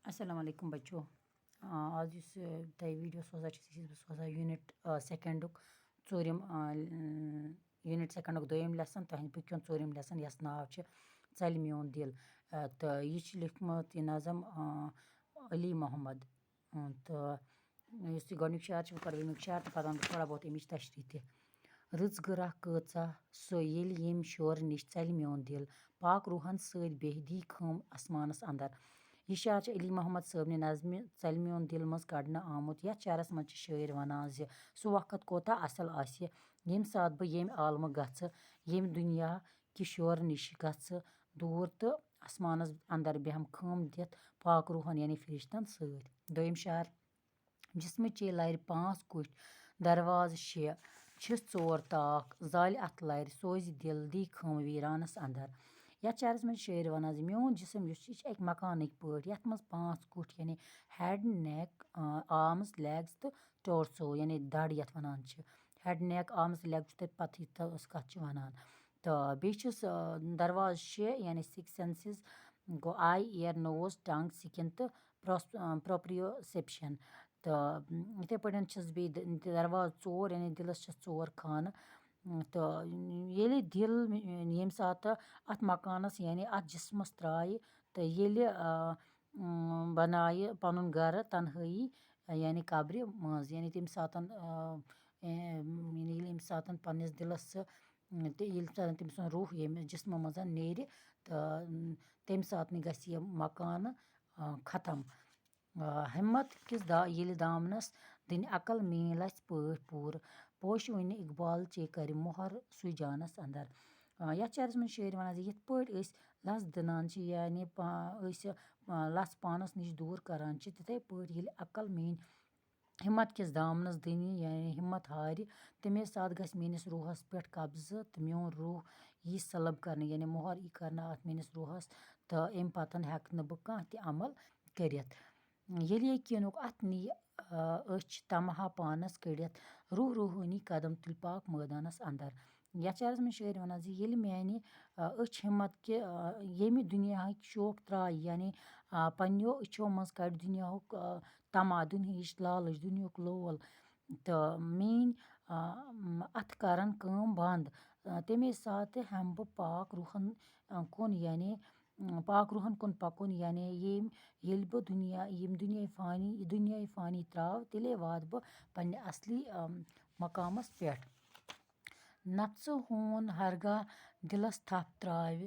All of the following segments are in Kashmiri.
अस्सलाम वालेकुम बच्चों। आज इस तय वीडियो सोजा सोजा यूनिट सेकेंडुक ूरम यूनिट सेकेंडुक दोयम लेसन तुहद बुक ूरम लेसन यस नाव चल म्योन दिल तो यह लिखमत यह नज़म अली मोहम्मद तो इस गोडनिक शार कर अमिक शार तो पता थोड़ा बहुत अमिच तशरी तह रच गरा कचा सो येम शोर निश चल म्योन दिल पाक रूहन सत बेहदी खम आसमानस अंदर। यह शार अली मोहम्मद साहब नज़म चल म्योन दिल मज कड़न आमुत। यथ शारस मज शायर वनान सह वक्त कोता असल आसि येम सात बह येम आलम गछ येम दुनिया कि शोर निश गछ दूर तो आसमानस अंदर बेहम खम दिथ पाक रूहन यानी फरिश्तन सत। दोयम शार जिस्म चे लर पाँच कुछ दरवाज शे चोर ताक जाल अथ लर सोज दिल दी खम वीरानस अंदर। यथ शारस मज शायर वनान म्योन जिसम यह एक मकानिक पट यथ मज पाँच कुठ यानी हेड नेक आर्म्स लेग्स तो टोर्सो यानी दड़ यथ वनान हेड नेक आर्म्स लेग तथ पत कथ वनान तो बेस दरवाज शे यानी सिक्स सेंसेस गो eye ear nose tongue skin तो प्रोप्रियोसेप्शन तो इथे पे बे दरवाज चोर यानी दिलस चोर खान तो ये दिल ये सात अत मकानस यानी अत जिस्मस त्राय तो ये बनाय पन गर तनहाई यानी कब्र मज यानी तम सात पन्नस दिलस तम सुन रूह ये जिस्म मज नेर तो तम सात गस यह मकान ख़त्म। हिम्मत किस दामनस दिन अकल मीन लथ पट पूर पोश वन इकबाल चे कर मोहर सु जानस अंदर। यथ शारस मज शायर वनान यथ पट लस दिनान यानी लस पानस निश दूर करान तिथे पट ये अकल मीन हिम्मत किस दामनस दिन यानी हिम्मत हार तमे सात गस मेनिस रूहस पे कब्ज तो मोन रूह यी सलब कर यानी मोहर यी कर अत मेनिस रूहस तो अम पतन हेक बह कह त अमल करित ये यकीनुक अत नी अच तमहा पानस कड़ित रूह रूहानी कदम तुल पाक मैदानस अंदर। यथ शारस मज शायर वनान ये मानी अच हिम्मत कि येमि दुनिया शौक त्राय यानी पन्नो अचो मज कड़ दुनिया तमा दुनिया लालच दुनिया लोल तो मीन अथ करन कम बंद तमे सात हम बह पाक रूहन कुन यानी पाक रूहन कुन पकुन यानी ये बह दुनिया फ़ानी त्राव तेले वात बह पन्ने असली मकामस पे। नत्स होन हरगा दिलस थप त्राव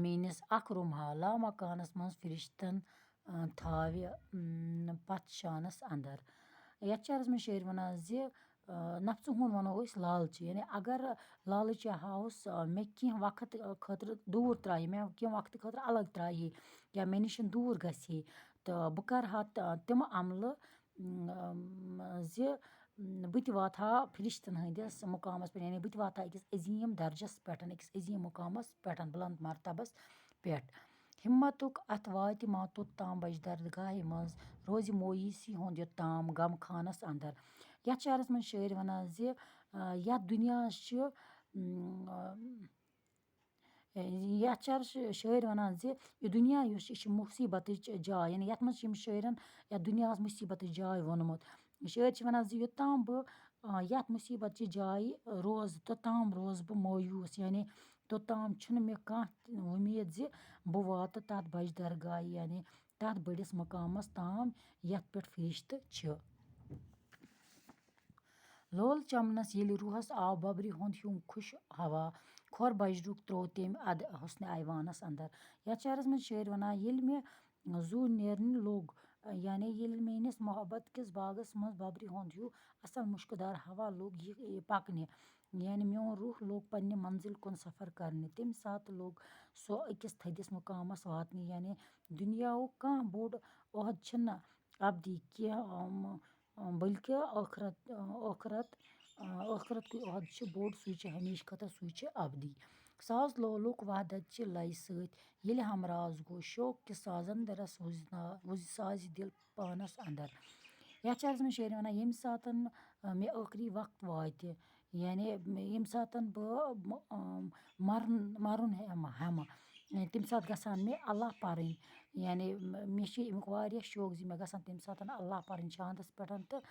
मीनिस अख रुमहा ला मकानस मज फरिश्तन थाव पथ शानस अंदर। यथ शारस मज शायर वनान नफ्स हुन वनो लालच यानी अगर लालच हावस मे कह वक्त खतर दूर त्राह मे कह वक्त खतर अलग त्राह या मे निश दूर गहे तो बह कर तम अमल बह वात फरिश्तन हंदिस मुकामस पे यानी बह वात अकिस अजीम दर्जस पे अकिस अजीम मुकामस पे बुलंद मरतबस पे। हिम्मतुक अथ वात मातुत ताम बज दर्दगाह मज रोज मोयसी हुंद यह ताम गम खानस अंदर। यथ शारस मज शायर वनान यथ दुनिया यथ शारस शायर वनान यह दुनिया यह मुसीबत जाय यानी यथ मज शायरन यथ दुनिया मुसीबत जाय वोनमुत। शायर वनान योताम बह यथ मुसीबत जाय रोज तोताम रोज बह मायूस यानी तोताम छुन मे कह उम्मीद बह वात तथ बज दरगाह यानी तथ बड़िस मुकामस ताम यथ पे फरिश्त छ। लोल चमनस ये रूहस आव बब्रि हुंद ह्यूम खुश हवा खोर बजरुक त्रो तम अद हुस्न ऐवानस अंदर। यथ शारस मज शायर वनान मे जू नेरन लोग यानी मेनिस मोहब्बत किस बागस मज बब्रि हुंद ह्यू असल मुश्कदार हवा लोग यह पकने यानी मोन रूह लोग पन्ने मंजिल कुन सफर करने तम सात लोग सो अकिस थदिस मुकामस वातने यानी दुनिया कह बोड़ ओहद छन अबदी कह बल्कि आखरत की ओहद बोड़ सु हमेश खतर सु अबदी। साज लोलुक वहदत लय सत ये हमराज गो शौक कि साजन दरस वुज साज दिल पानस अंदर। यथ शारस मज शायर वनान ये सात मे आखरी वक्त वात यानी ये सात बह मरुन हम تمہِ ساتہٕ گژھان مےٚ اللہ پَرٕنۍ یعنی مےٚ چھِ اَمیُک واریاہ شوق زِ مےٚ گژھن تمہِ ساتہٕ اللہ پَرٕنۍ چاندَس پٮ۪ٹھ تہٕ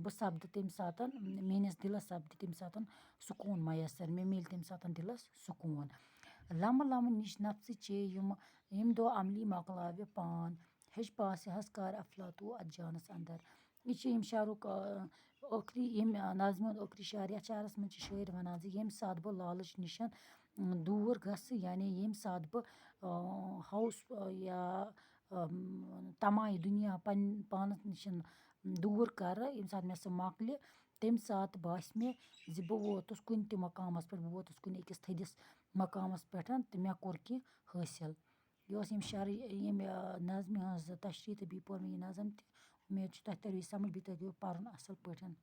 بہٕ سَپدٕ تمہِ ساتہٕ میٛٲنِس دِلَس سَپدِ تمہِ ساتہٕ سکوٗن میسر مےٚ میلہِ تمہِ ساتہٕ دِلَس سکوٗن لَمہٕ لَمہٕ نِش نفژٕ چے ییٚمہِ دۄہ عملی مۄکلاوِ پان ہیٚچھ پاسہِ حظ کار افلاطوٗ اَتھ جانَس اَندَر یہِ چھِ ییٚمہِ شعرُک ٲخری ییٚمہِ نظمہِ ہُنٛد ٲخری شعر یَتھ شعرَس منٛز چھِ شٲعر وَنان زِ ییٚمہِ ساتہٕ بہٕ لالٕچ نِش دوٗر گژھٕ یعنی ییٚمہِ ساتہٕ بہٕ ہاوُس یا تمایہِ دُنیا پانَس نِش دوٗر کَرٕ ییٚمہِ ساتہٕ مےٚ سُہ مۄکلہِ تمہِ ساتہٕ باسہِ مےٚ زِ بہٕ ووتُس کُنہِ تہِ مقامَس پٮ۪ٹھ بہٕ ووتُس کُنہِ أکِس تھٔدِس مقامَس پٮ۪ٹھ تہٕ مےٚ کوٚر کینٛہہ حٲصِل یہِ اوس ییٚمہِ شعرٕ ییٚمہِ نظمہِ ہٕنٛز تشریح تہٕ بیٚیہِ پوٚر مےٚ یہِ نظم تہِ اُمید چھِ تۄہہِ تَرِ یہِ سَمٕجھ بیٚیہِ تۄہہِ پَرُن اَصٕل پٲٹھۍ